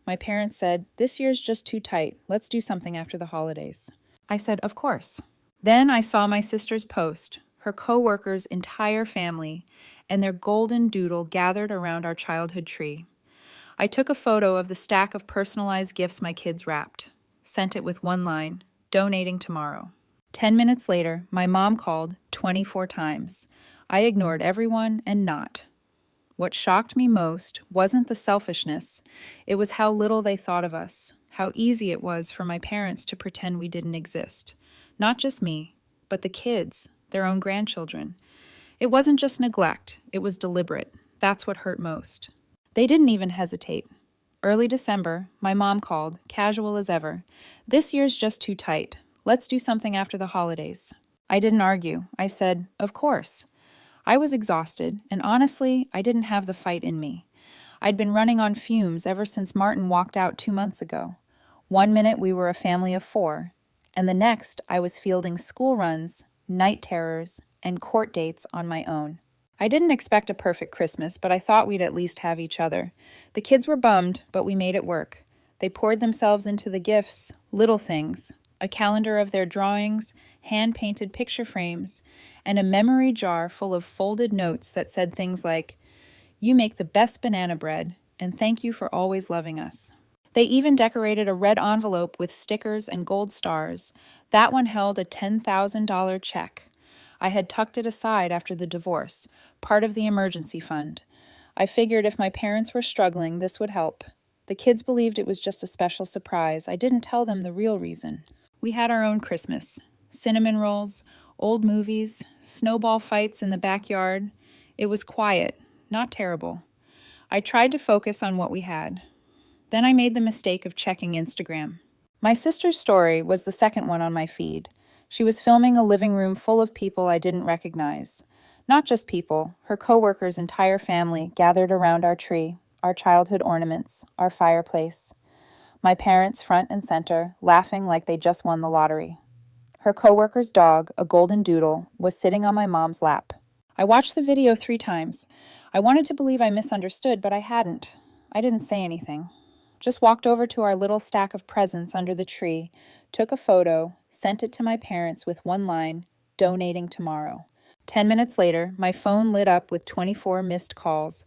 My parents said, "This year's just too tight. Let's do something after the holidays." I said, "Of course." Then I saw my sister's post, her co-worker's entire family, and their golden doodle gathered around our childhood tree. I took a photo of the stack of personalized gifts my kids wrapped, sent it with one line, "Donating tomorrow." 10 minutes later, my mom called 24 times. I ignored everyone and not. What shocked me most wasn't the selfishness, it was how little they thought of us, how easy it was for my parents to pretend we didn't exist. Not just me, but the kids, their own grandchildren. It wasn't just neglect, it was deliberate. That's what hurt most. They didn't even hesitate. Early December, my mom called, casual as ever. "This year's just too tight. Let's do something after the holidays." I didn't argue. I said, "Of course." I was exhausted, and honestly, I didn't have the fight in me. I'd been running on fumes ever since Martin walked out 2 months ago. One minute we were a family of 4, and the next I was fielding school runs, night terrors, and court dates on my own. I didn't expect a perfect Christmas, but I thought we'd at least have each other. The kids were bummed, but we made it work. They poured themselves into the gifts, little things, a calendar of their drawings, hand-painted picture frames, and a memory jar full of folded notes that said things like, "You make the best banana bread, and thank you for always loving us." They even decorated a red envelope with stickers and gold stars. That one held a $10,000 check. I had tucked it aside after the divorce, part of the emergency fund. I figured if my parents were struggling, this would help. The kids believed it was just a special surprise. I didn't tell them the real reason. We had our own Christmas. Cinnamon rolls, old movies, snowball fights in the backyard. It was quiet, not terrible. I tried to focus on what we had. Then I made the mistake of checking Instagram. My sister's story was the second one on my feed. She was filming a living room full of people I didn't recognize. Not just people, her coworkers' entire family gathered around our tree, our childhood ornaments, our fireplace. My parents front and center, laughing like they just won the lottery. Her coworker's dog, a golden doodle, was sitting on my mom's lap. I watched the video 3 times. I wanted to believe I misunderstood, but I hadn't. I didn't say anything. Just walked over to our little stack of presents under the tree, took a photo, sent it to my parents with one line, "Donating tomorrow." 10 minutes later, my phone lit up with 24 missed calls,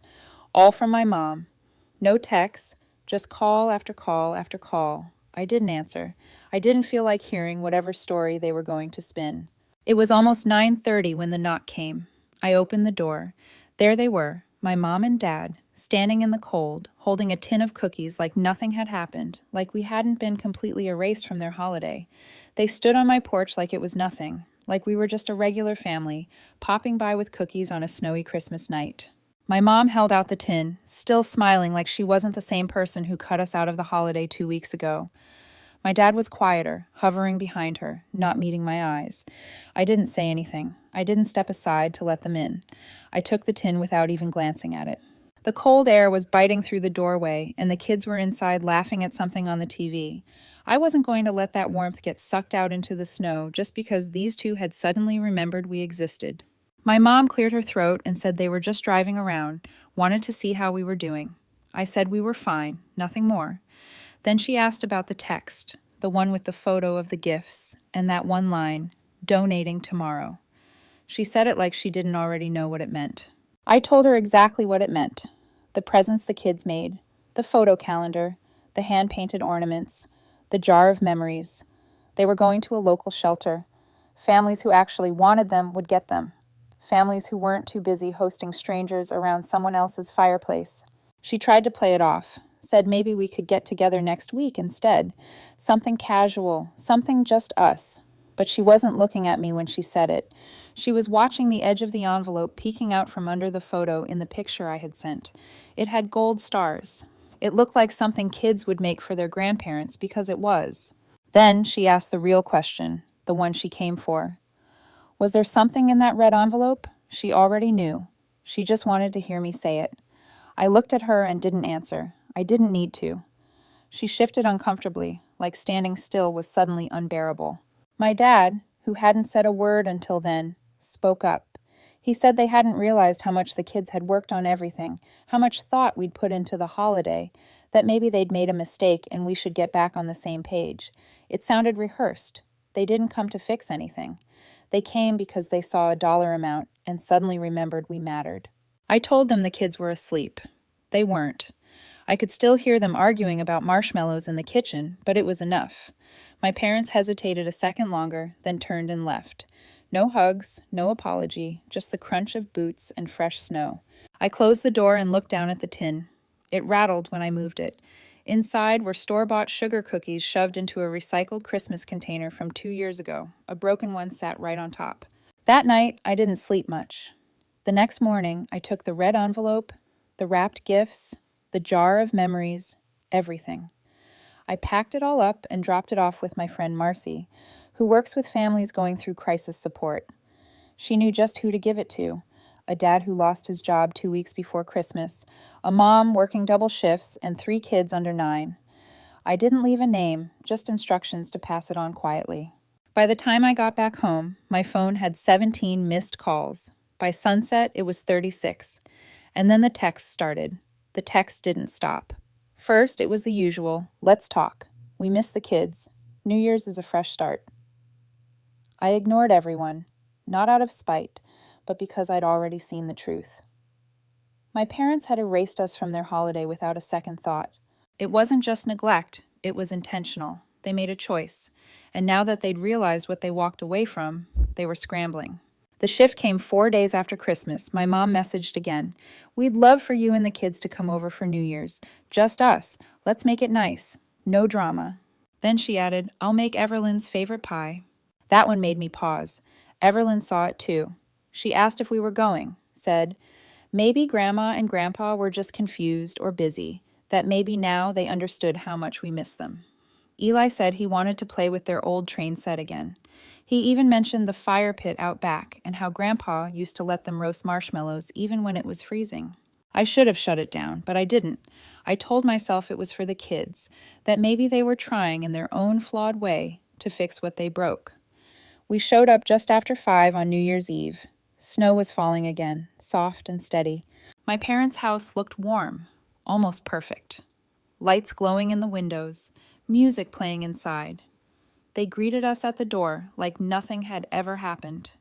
all from my mom. No texts, just call after call after call. I didn't answer. I didn't feel like hearing whatever story they were going to spin. It was almost 9:30 when the knock came. I opened the door. There they were, my mom and dad, standing in the cold, holding a tin of cookies like nothing had happened, like we hadn't been completely erased from their holiday. They stood on my porch like it was nothing, like we were just a regular family, popping by with cookies on a snowy Christmas night. My mom held out the tin, still smiling like she wasn't the same person who cut us out of the holiday 2 weeks ago. My dad was quieter, hovering behind her, not meeting my eyes. I didn't say anything. I didn't step aside to let them in. I took the tin without even glancing at it. The cold air was biting through the doorway, and the kids were inside laughing at something on the TV. I wasn't going to let that warmth get sucked out into the snow just because these two had suddenly remembered we existed. My mom cleared her throat and said they were just driving around, wanted to see how we were doing. I said we were fine, nothing more. Then she asked about the text, the one with the photo of the gifts, and that one line, "Donating tomorrow." She said it like she didn't already know what it meant. I told her exactly what it meant. The presents the kids made, the photo calendar, the hand-painted ornaments, the jar of memories. They were going to a local shelter. Families who actually wanted them would get them. Families who weren't too busy hosting strangers around someone else's fireplace. She tried to play it off, said maybe we could get together next week instead. Something casual, something just us. But she wasn't looking at me when she said it. She was watching the edge of the envelope peeking out from under the photo in the picture I had sent. It had gold stars. It looked like something kids would make for their grandparents because it was. Then she asked the real question, the one she came for. Was there something in that red envelope? She already knew. She just wanted to hear me say it. I looked at her and didn't answer. I didn't need to. She shifted uncomfortably, like standing still was suddenly unbearable. My dad, who hadn't said a word until then, spoke up. He said they hadn't realized how much the kids had worked on everything, how much thought we'd put into the holiday. that maybe they'd made a mistake and we should get back on the same page. It sounded rehearsed. They didn't come to fix anything. They came because they saw a dollar amount and suddenly remembered we mattered. I told them the kids were asleep. They weren't. I could still hear them arguing about marshmallows in the kitchen, but it was enough. My parents hesitated a second longer, then turned and left. No hugs, no apology, just the crunch of boots and fresh snow. I closed the door and looked down at the tin. It rattled when I moved it. Inside were store-bought sugar cookies shoved into a recycled Christmas container from 2 years ago. A broken one sat right on top. That night, I didn't sleep much. The next morning, I took the red envelope, the wrapped gifts, the jar of memories, everything. I packed it all up and dropped it off with my friend Marcy, who works with families going through crisis support. She knew just who to give it to: a dad who lost his job 2 weeks before Christmas, a mom working double shifts, and 3 kids under 9. I didn't leave a name, just instructions to pass it on quietly. By the time I got back home, my phone had 17 missed calls. By sunset, it was 36. And then the text started. The text didn't stop. First, it was the usual, "Let's talk. We miss the kids. New Year's is a fresh start." I ignored everyone, not out of spite, but because I'd already seen the truth. My parents had erased us from their holiday without a second thought. It wasn't just neglect, it was intentional. They made a choice, and now that they'd realized what they walked away from, they were scrambling. The shift came 4 days after Christmas. My mom messaged again. "We'd love for you and the kids to come over for New Year's. Just us. Let's make it nice. No drama." Then she added, "I'll make Everlynn's favorite pie." That one made me pause. Everlynn saw it too. She asked if we were going, said, maybe Grandma and Grandpa were just confused or busy, that maybe now they understood how much we missed them. Eli said he wanted to play with their old train set again. He even mentioned the fire pit out back and how Grandpa used to let them roast marshmallows even when it was freezing. I should have shut it down, but I didn't. I told myself it was for the kids, that maybe they were trying in their own flawed way to fix what they broke. We showed up just after 5 on New Year's Eve. Snow was falling again, soft and steady. My parents' house looked warm, almost perfect. Lights glowing in the windows, music playing inside. They greeted us at the door like nothing had ever happened.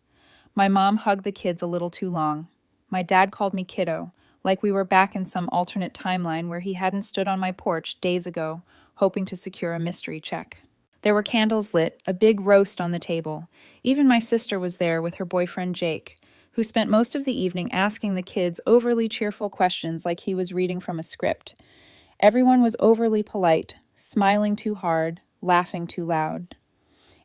My mom hugged the kids a little too long. My dad called me kiddo, like we were back in some alternate timeline where he hadn't stood on my porch days ago, hoping to secure a mystery check. There were candles lit, a big roast on the table. Even my sister was there with her boyfriend Jake, who spent most of the evening asking the kids overly cheerful questions like he was reading from a script. Everyone was overly polite, smiling too hard, laughing too loud.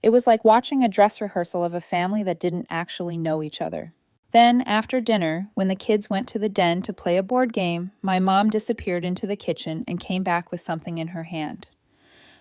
It was like watching a dress rehearsal of a family that didn't actually know each other. Then, after dinner, when the kids went to the den to play a board game, my mom disappeared into the kitchen and came back with something in her hand.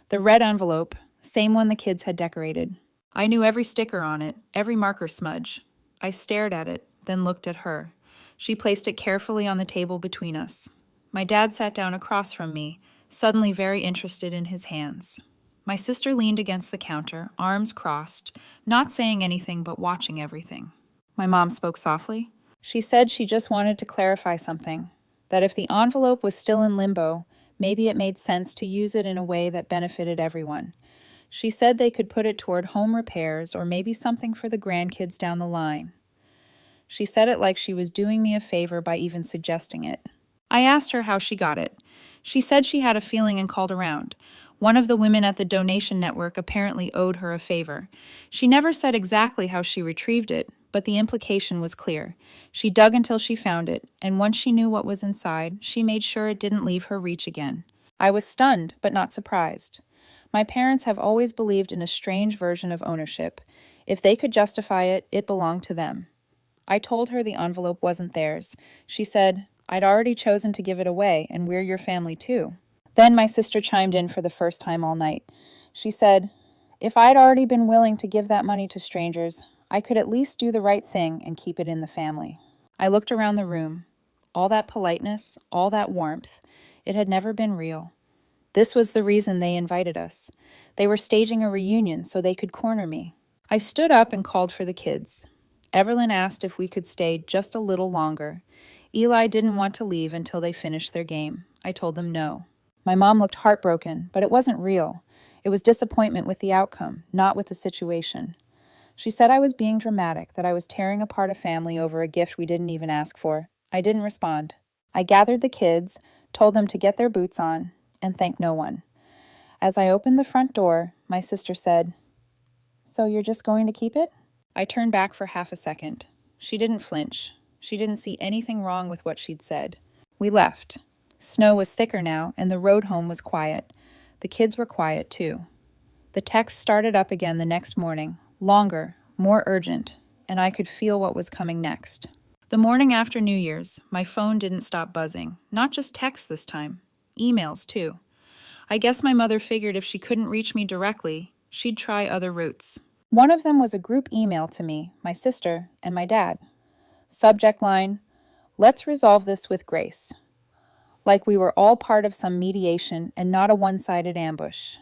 The red envelope, same one the kids had decorated. I knew every sticker on it, every marker smudge. I stared at it, then looked at her. She placed it carefully on the table between us. My dad sat down across from me, suddenly very interested in his hands. My sister leaned against the counter, arms crossed, not saying anything but watching everything. My mom spoke softly. She said she just wanted to clarify something, that if the envelope was still in limbo, maybe it made sense to use it in a way that benefited everyone. She said they could put it toward home repairs or maybe something for the grandkids down the line. She said it like she was doing me a favor by even suggesting it. I asked her how she got it. She said she had a feeling and called around. One of the women at the donation network apparently owed her a favor. She never said exactly how she retrieved it, but the implication was clear. She dug until she found it, and once she knew what was inside, she made sure it didn't leave her reach again. I was stunned, but not surprised. My parents have always believed in a strange version of ownership. If they could justify it, it belonged to them. I told her the envelope wasn't theirs. She said, "I'd already chosen to give it away, and we're your family too." Then my sister chimed in for the first time all night. She said, "If I'd already been willing to give that money to strangers, I could at least do the right thing and keep it in the family." I looked around the room. All that politeness, all that warmth, it had never been real. This was the reason they invited us. They were staging a reunion so they could corner me. I stood up and called for the kids. Everlyn asked if we could stay just a little longer. Eli didn't want to leave until they finished their game. I told them no. My mom looked heartbroken, but it wasn't real. It was disappointment with the outcome, not with the situation. She said I was being dramatic, that I was tearing apart a family over a gift we didn't even ask for. I didn't respond. I gathered the kids, told them to get their boots on, and thanked no one. As I opened the front door, my sister said, "So you're just going to keep it?" I turned back for half a second. She didn't flinch. She didn't see anything wrong with what she'd said. We left. Snow was thicker now, and the road home was quiet. The kids were quiet, too. The text started up again the next morning, longer, more urgent, and I could feel what was coming next. The morning after New Year's, my phone didn't stop buzzing. Not just texts this time. Emails, too. I guess my mother figured if she couldn't reach me directly, she'd try other routes. One of them was a group email to me, my sister, and my dad. Subject line, "Let's resolve this with grace." Like we were all part of some mediation and not a one-sided ambush.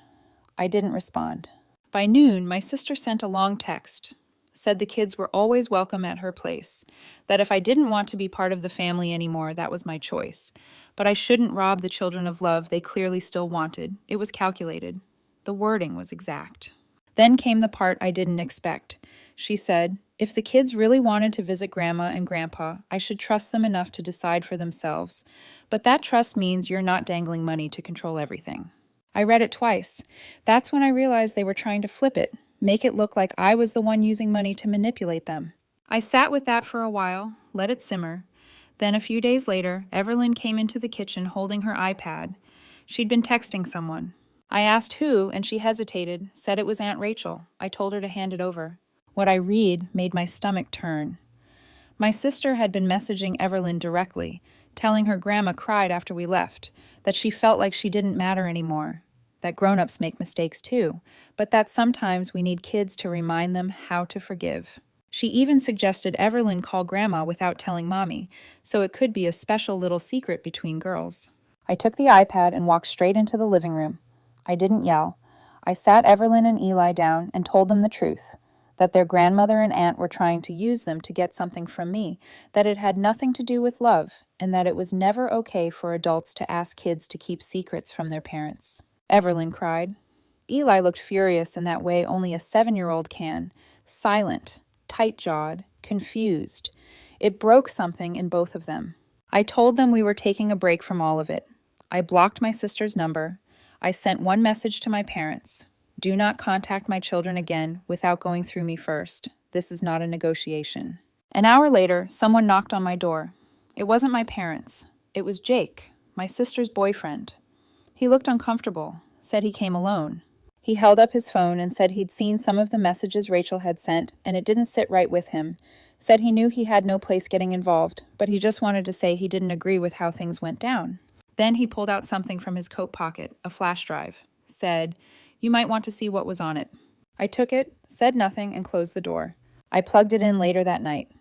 I didn't respond. By noon, my sister sent a long text, said the kids were always welcome at her place, that if I didn't want to be part of the family anymore, that was my choice, but I shouldn't rob the children of love they clearly still wanted. It was calculated. The wording was exact. Then came the part I didn't expect. She said, if the kids really wanted to visit Grandma and Grandpa, I should trust them enough to decide for themselves. But that trust means you're not dangling money to control everything. I read it twice. That's when I realized they were trying to flip it, make it look like I was the one using money to manipulate them. I sat with that for a while, let it simmer. Then a few days later, Everlyn came into the kitchen holding her iPad. She'd been texting someone. I asked who, and she hesitated, said it was Aunt Rachel. I told her to hand it over. What I read made my stomach turn. My sister had been messaging Everlyn directly, telling her grandma cried after we left, that she felt like she didn't matter anymore, that grown-ups make mistakes too, but that sometimes we need kids to remind them how to forgive. She even suggested Everlyn call Grandma without telling Mommy, so it could be a special little secret between girls. I took the iPad and walked straight into the living room. I didn't yell. I sat Everlyn and Eli down and told them the truth, that their grandmother and aunt were trying to use them to get something from me, that it had nothing to do with love, and that it was never okay for adults to ask kids to keep secrets from their parents. Everlyn cried. Eli looked furious in that way only a 7-year-old can, silent, tight-jawed, confused. It broke something in both of them. I told them we were taking a break from all of it. I blocked my sister's number. I sent one message to my parents. Do not contact my children again without going through me first. This is not a negotiation. An hour later, someone knocked on my door. It wasn't my parents. It was Jake, my sister's boyfriend. He looked uncomfortable, said he came alone. He held up his phone and said he'd seen some of the messages Rachel had sent, and it didn't sit right with him. Said he knew he had no place getting involved, but he just wanted to say he didn't agree with how things went down. Then he pulled out something from his coat pocket, a flash drive. Said, "You might want to see what was on it." I took it, said nothing, and closed the door. I plugged it in later that night.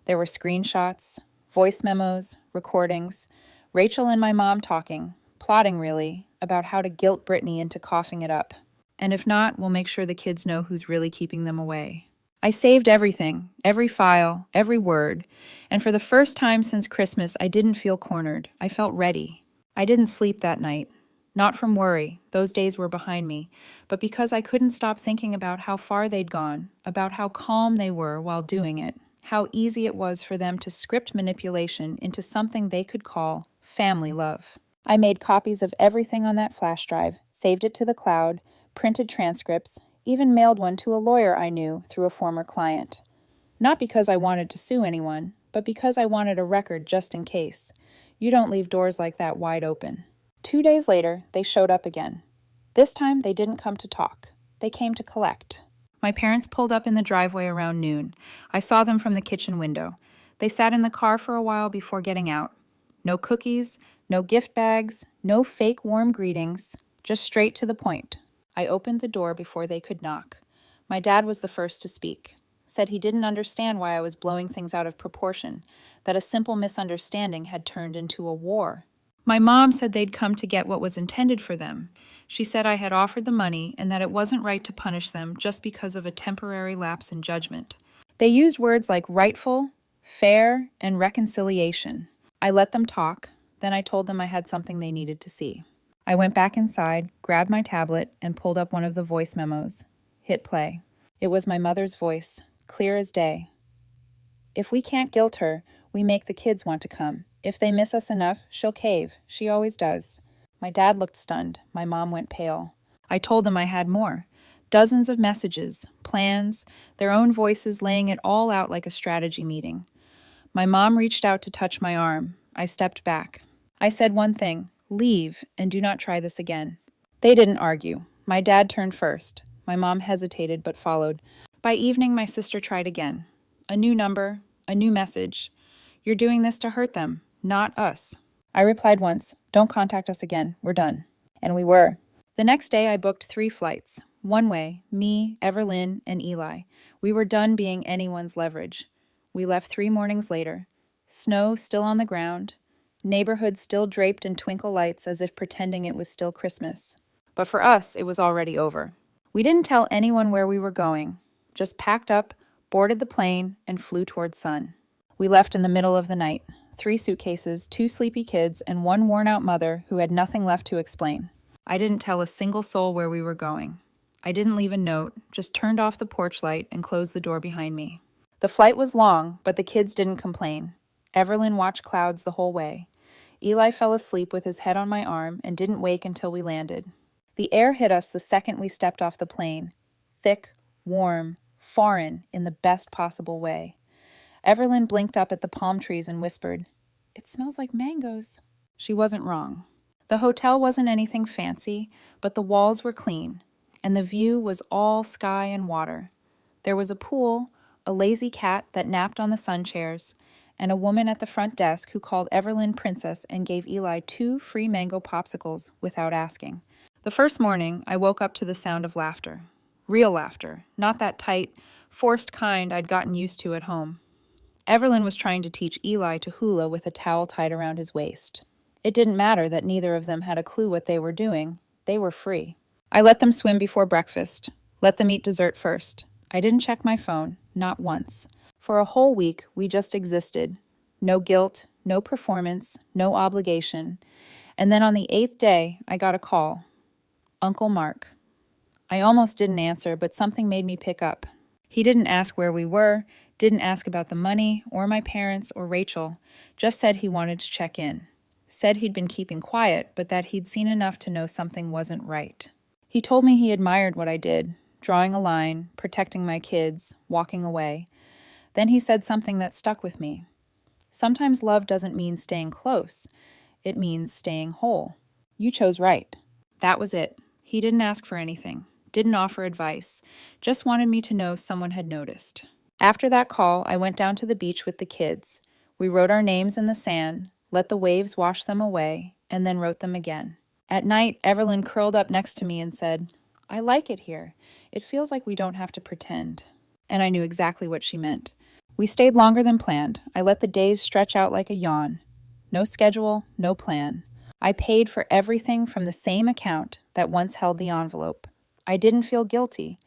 There were screenshots, voice memos, recordings, Rachel and my mom talking, plotting really, about how to guilt Brittany into coughing it up. And if not, we'll make sure the kids know who's really keeping them away. I saved everything, every file, every word, and for the first time since Christmas, I didn't feel cornered. I felt ready. I didn't sleep that night. Not from worry, those days were behind me, but because I couldn't stop thinking about how far they'd gone, about how calm they were while doing it, how easy it was for them to script manipulation into something they could call family love. I made copies of everything on that flash drive, saved it to the cloud, printed transcripts, even mailed one to a lawyer I knew through a former client. Not because I wanted to sue anyone, but because I wanted a record just in case. You don't leave doors like that wide open. 2 days later, they showed up again. This time, they didn't come to talk. They came to collect. My parents pulled up in the driveway around noon. I saw them from the kitchen window. They sat in the car for a while before getting out. No cookies, no gift bags, no fake warm greetings, just straight to the point. I opened the door before they could knock. My dad was the first to speak. Said he didn't understand why I was blowing things out of proportion, that a simple misunderstanding had turned into a war. My mom said they'd come to get what was intended for them. She said I had offered the money and that it wasn't right to punish them just because of a temporary lapse in judgment. They used words like rightful, fair, and reconciliation. I let them talk, then I told them I had something they needed to see. I went back inside, grabbed my tablet, and pulled up one of the voice memos. Hit play. It was my mother's voice, clear as day. If we can't guilt her, we make the kids want to come. If they miss us enough, she'll cave. She always does. My dad looked stunned. My mom went pale. I told them I had more. Dozens of messages, plans, their own voices laying it all out like a strategy meeting. My mom reached out to touch my arm. I stepped back. I said one thing, leave and do not try this again. They didn't argue. My dad turned first. My mom hesitated but followed. By evening, my sister tried again. A new number, a new message. You're doing this to hurt them, not us. I replied once, don't contact us again, we're done. And we were. The next day, I booked 3 flights. One way, me, Everlyn, and Eli. We were done being anyone's leverage. We left 3 mornings later. Snow still on the ground. Neighborhood still draped in twinkle lights as if pretending it was still Christmas. But for us, it was already over. We didn't tell anyone where we were going. Just packed up, boarded the plane, and flew toward sun. We left in the middle of the night. 3 suitcases, 2 sleepy kids, and 1 worn-out mother who had nothing left to explain. I didn't tell a single soul where we were going. I didn't leave a note, just turned off the porch light and closed the door behind me. The flight was long, but the kids didn't complain. Everlyn watched clouds the whole way. Eli fell asleep with his head on my arm and didn't wake until we landed. The air hit us the second we stepped off the plane. Thick, warm, foreign in the best possible way. Everlyn blinked up at the palm trees and whispered, "It smells like mangoes." She wasn't wrong. The hotel wasn't anything fancy, but the walls were clean, and the view was all sky and water. There was a pool, a lazy cat that napped on the sun chairs, and a woman at the front desk who called Everlyn Princess and gave Eli 2 free mango popsicles without asking. The first morning, I woke up to the sound of laughter. Real laughter, not that tight, forced kind I'd gotten used to at home. Everlyn was trying to teach Eli to hula with a towel tied around his waist. It didn't matter that neither of them had a clue what they were doing. They were free. I let them swim before breakfast, let them eat dessert first. I didn't check my phone, not once. For a whole week, we just existed. No guilt, no performance, no obligation. And then on the 8th day, I got a call. Uncle Mark. I almost didn't answer, but something made me pick up. He didn't ask where we were, didn't ask about the money, or my parents, or Rachel, just said he wanted to check in. Said he'd been keeping quiet, but that he'd seen enough to know something wasn't right. He told me he admired what I did, drawing a line, protecting my kids, walking away. Then he said something that stuck with me. Sometimes love doesn't mean staying close. It means staying whole. You chose right. That was it. He didn't ask for anything, didn't offer advice, just wanted me to know someone had noticed. After that call, I went down to the beach with the kids. We wrote our names in the sand, let the waves wash them away, and then wrote them again. At night, Everlyn curled up next to me and said, "I like it here. It feels like we don't have to pretend." And I knew exactly what she meant. We stayed longer than planned. I let the days stretch out like a yawn. No schedule, no plan. I paid for everything from the same account that once held the envelope. I didn't feel guilty.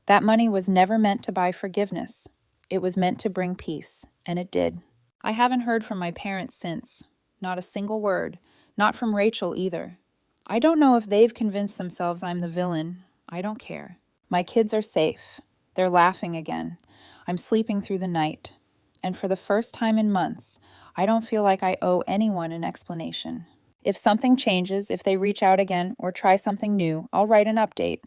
That money was never meant to buy forgiveness. It was meant to bring peace, and it did. I haven't heard from my parents since. Not a single word. Not from Rachel either. I don't know if they've convinced themselves I'm the villain. I don't care. My kids are safe. They're laughing again. I'm sleeping through the night. And for the first time in months, I don't feel like I owe anyone an explanation. If something changes, if they reach out again or try something new, I'll write an update.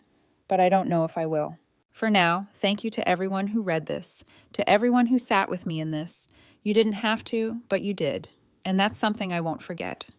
But I don't know if I will. For now, thank you to everyone who read this, to everyone who sat with me in this. You didn't have to, but you did. And that's something I won't forget.